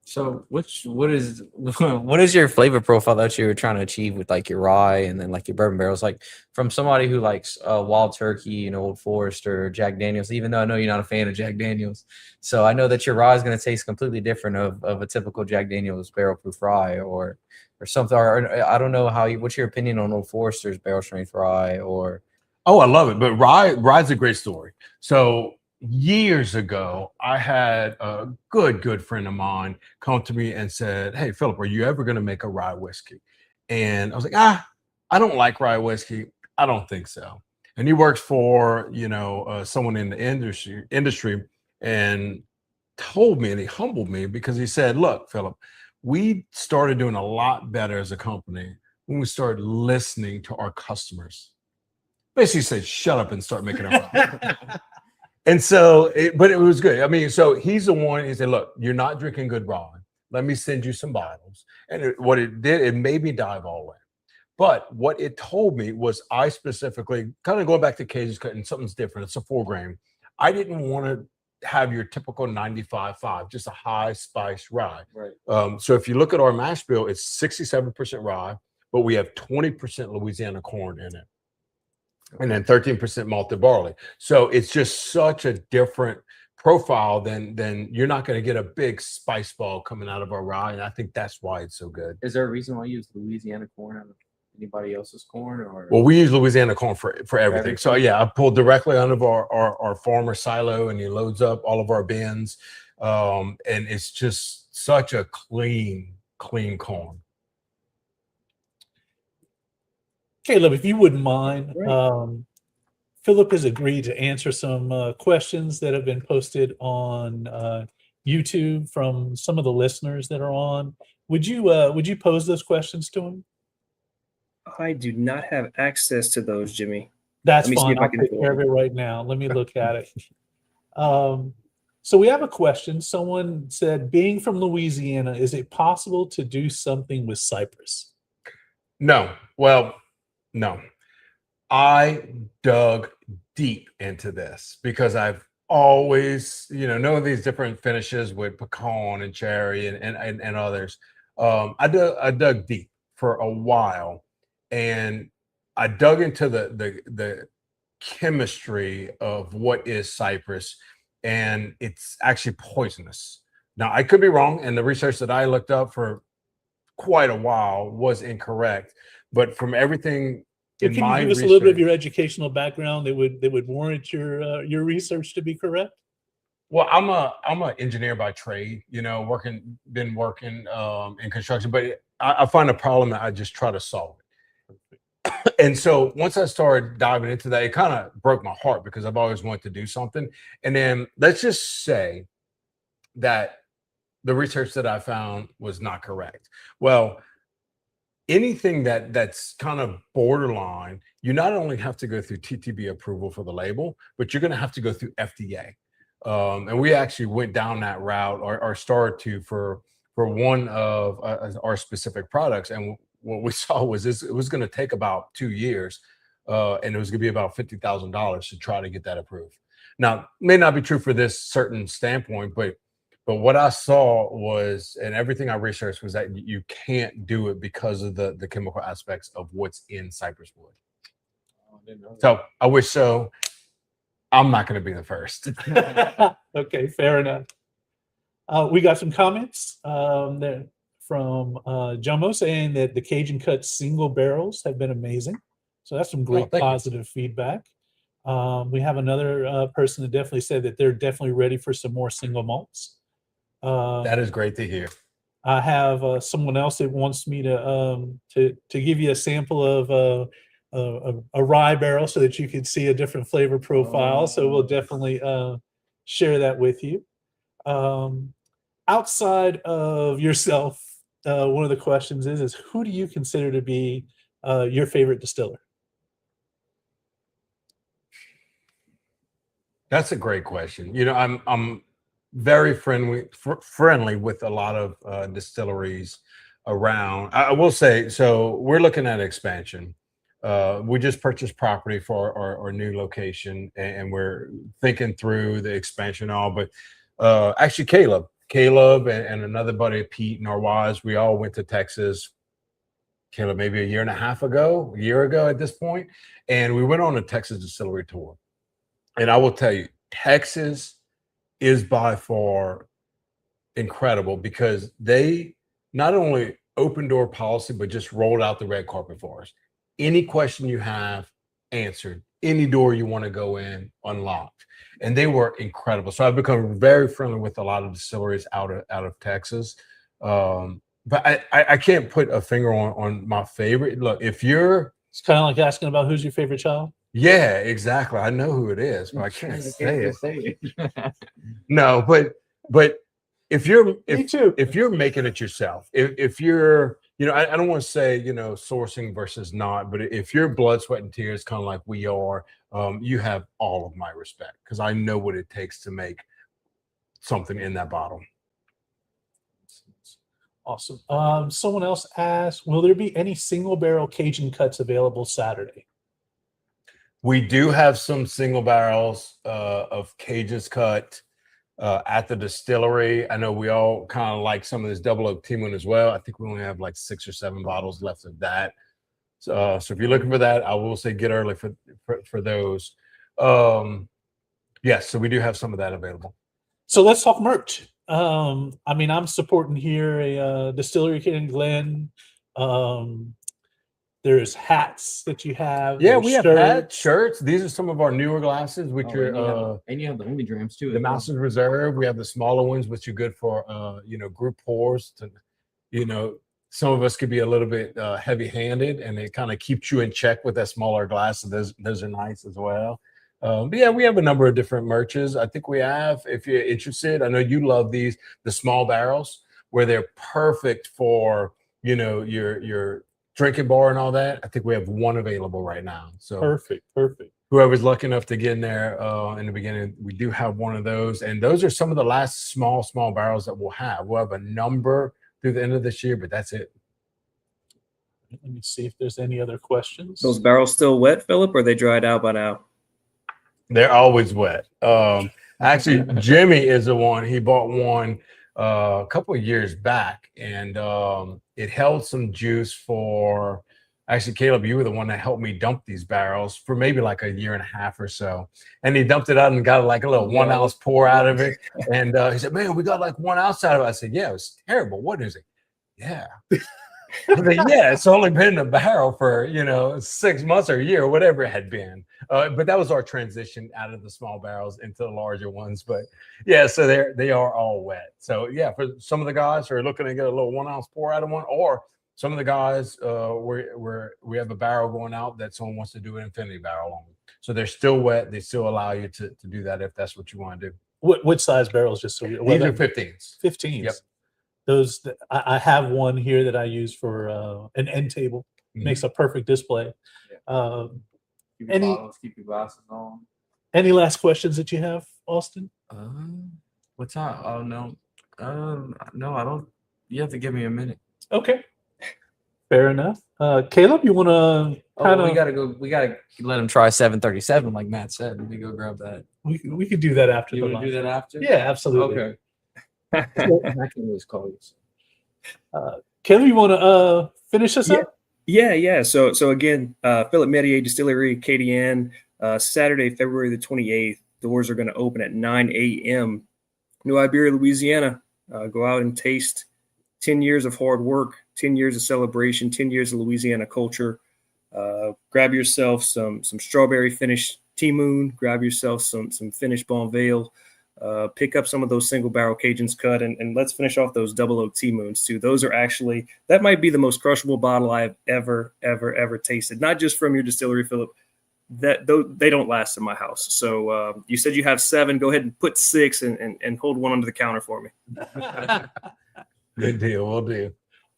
So what is what is your flavor profile that you were trying to achieve with like your rye and then like your bourbon barrels? Like from somebody who likes Wild Turkey and Old Forester, Jack Daniels, even though I know you're not a fan of Jack Daniels. So I know that your rye is going to taste completely different of a typical Jack Daniels barrel proof rye or something. Or I don't know what's your opinion on Old Forester's barrel strength rye or. Oh, I love it. But rye's a great story. So years ago, I had a good friend of mine come to me and said, "Hey, Philip, are you ever going to make a rye whiskey?" And I was like, I don't like rye whiskey. I don't think so. And he works for, someone in the industry and told me, and he humbled me because he said, "Look, Philip, we started doing a lot better as a company when we started listening to our customers." Basically said, "Shut up and start making it rye." And so, but it was good. I mean, so he's the one, he said, "Look, you're not drinking good rye. Let me send you some bottles." And what it did, it made me dive all in. But what it told me was I specifically, kind of going back to Cage's Cut, and something's different. It's a 4-grain. I didn't want to have your typical 95.5, just a high spice rye. Right. So if you look at our mash bill, it's 67% rye, but we have 20% Louisiana corn in it. And then 13% malted barley. So it's just such a different profile than you're not going to get a big spice ball coming out of our rye. And I think that's why it's so good. Is there a reason why you use Louisiana corn out of anybody else's corn? Or Well, we use Louisiana corn for everything. So yeah, I pull directly out of our farmer silo, and he loads up all of our bins. And it's just such a clean corn. Caleb, if you wouldn't mind, Right. Philip has agreed to answer some questions that have been posted on YouTube from some of the listeners that are on. Would you pose those questions to him? I do not have access to those, Jimmy. That's Let me see fine. if I I'll can take pull care of them. it right now. Let me look at it. So we have a question. Someone said, being from Louisiana, is it possible to do something with cypress? No. Well, no. I dug deep into this because I've always, know these different finishes with pecan and cherry and others. I dug deep for a while, and I dug into the chemistry of what is cypress, and it's actually poisonous. Now, I could be wrong, and the research that I looked up for quite a while was incorrect, but from everything So in can you my give us a little bit of research. your educational background that would warrant your research to be correct? Well, I'm an engineer by trade, been working in construction, but I find a problem and I just try to solve it. And so once I started diving into that, it kind of broke my heart because I've always wanted to do something. And then let's just say that the research that I found was not correct. Well, anything that's kind of borderline, you not only have to go through TTB approval for the label, but you're going to have to go through FDA. And we actually went down that route or started to for one of our specific products. And what we saw was it was going to take about 2 years, and it was going to be about $50,000 to try to get that approved. Now, may not be true for this certain standpoint, but what I saw was, and everything I researched was that you can't do it because of the chemical aspects of what's in cypress wood. Oh, I didn't know that. So I wish so. I'm not going to be the first. Okay, fair enough. We got some comments there from Jomo saying that the Cajun Cut single barrels have been amazing. So that's some great thank you. positive feedback. We have another person that definitely said that they're definitely ready for some more single malts. That is great to hear. I have someone else that wants me to give you a sample of a rye barrel so that you can see a different flavor profile. So we'll definitely share that with you. Outside of yourself, one of the questions is who do you consider to be your favorite distiller? That's a great question. I'm very friendly with a lot of distilleries around. I will say, so we're looking at expansion. We just purchased property for our new location, and we're thinking through the expansion and all. But actually, Caleb, and another buddy, Pete, and our wives, we all went to Texas. Caleb, maybe a year ago at this point, and we went on a Texas distillery tour. And I will tell you, Texas is by far incredible because they not only open door policy, but just rolled out the red carpet for us. Any question you have, answered. Any door you want to go in, unlocked. And they were incredible. So I've become very friendly with a lot of distilleries out of Texas. But I can't put a finger on my favorite. Look, if you're... It's kind of like asking about who's your favorite child. Yeah, exactly. I know who it is, but I can't say it. No, but if you're if you're making it yourself, if you're, I don't want to say, sourcing versus not, but if you're blood, sweat, and tears, kind of like we are, you have all of my respect because I know what it takes to make something in that bottle. Awesome. Someone else asked, will there be any single barrel Cajun cuts available Saturday? We do have some single barrels of Cajuns cut at the distillery. I know we all kind of like some of this double oak T-Moon as well. I think we only have like 6 or 7 bottles left of that. So if you're looking for that, I will say get early for those. Yes, so we do have some of that available. So let's talk merch. I'm supporting here a Distillerie Acadian Glen. There's hats that you have. Yeah, we have hats, shirts. These are some of our newer glasses, which are and you have the only drams too. The Master's Reserve. We have the smaller ones, which are good for group pours. Some of us could be a little bit heavy-handed, and it kind of keeps you in check with that smaller glass. So those are nice as well. But yeah, we have a number of different merches. I think we have, if you're interested, I know you love these, the small barrels, where they're perfect for your drinking bar and all that. I think we have one available right now. So perfect. Whoever's lucky enough to get in there in the beginning, we do have one of those. And those are some of the last small barrels that we'll have. We'll have a number through the end of this year, but that's it. Let me see if there's any other questions. Those barrels still wet, Philip, or are they dried out by now? They're always wet. Actually, Jimmy is the one. He bought one a couple of years back, and it held some juice for. Actually, Caleb, you were the one that helped me dump these barrels for maybe like a year and a half or so. And he dumped it out and got like a little 1 ounce pour out of it. And he said, "Man, we got like 1 ounce out of it." I said, "Yeah, it was terrible. What is it?" Yeah. I said, "Yeah, it's only been in a barrel for 6 months or a year, or whatever it had been." But that was our transition out of the small barrels into the larger ones. But yeah, so they are all wet. So yeah, for some of the guys who are looking to get a little 1 ounce pour out of one, or some of the guys we have a barrel going out that someone wants to do an infinity barrel on. So they're still wet. They still allow you to do that if that's what you want to do. What size barrels? Just so these are 15s. 15s. Yep. Those I have one here that I use for an end table. Makes a perfect display. Yeah. Keep your bottles, keep your glasses on. Any last questions that you have, Austin? What's that? Oh no, no, I don't. You have to give me a minute. Okay, fair enough. Caleb, you want to kind of? We gotta go. We gotta let him try 737, like Matt said. Let me go grab that. We could do that after. You want to do that after? Yeah, absolutely. Okay. I can always call you. Caleb, you want to finish us up? Yeah. So again, Philip Mestayer, Distillerie Acadian, Saturday, February the 28th. Doors are going to open at 9 a.m. New Iberia, Louisiana. Go out and taste 10 years of hard work, 10 years of celebration, 10 years of Louisiana culture. Grab yourself some strawberry finished T-Moon. Grab yourself some finished Bonvale. Pick up some of those single barrel Cajuns cut, and let's finish off those double oak T-Moons too. Those are actually, that might be the most crushable bottle I've ever tasted. Not just from your distillery, Philip. They don't last in my house. So you said you have 7. Go ahead and put 6 and hold one under the counter for me. Good deal. We'll do.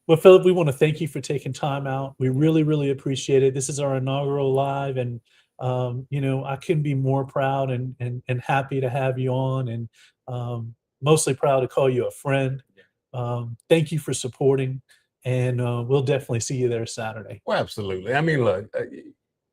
Well, Philip, we want to thank you for taking time out. We really, really appreciate it. This is our inaugural live, and You know, I couldn't be more proud and happy to have you on, and mostly proud to call you a friend. Thank you for supporting, and we'll definitely see you there Saturday. Well, absolutely. I mean, look,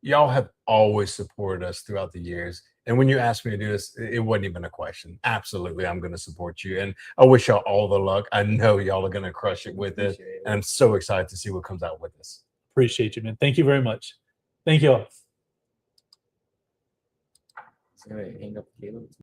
y'all have always supported us throughout the years. And when you asked me to do this, it wasn't even a question. Absolutely, I'm going to support you. And I wish y'all all the luck. I know y'all are going to crush it with it. And I'm so excited to see what comes out with this. Appreciate you, man. Thank you very much. Thank you all. It's gonna hang up Caleb.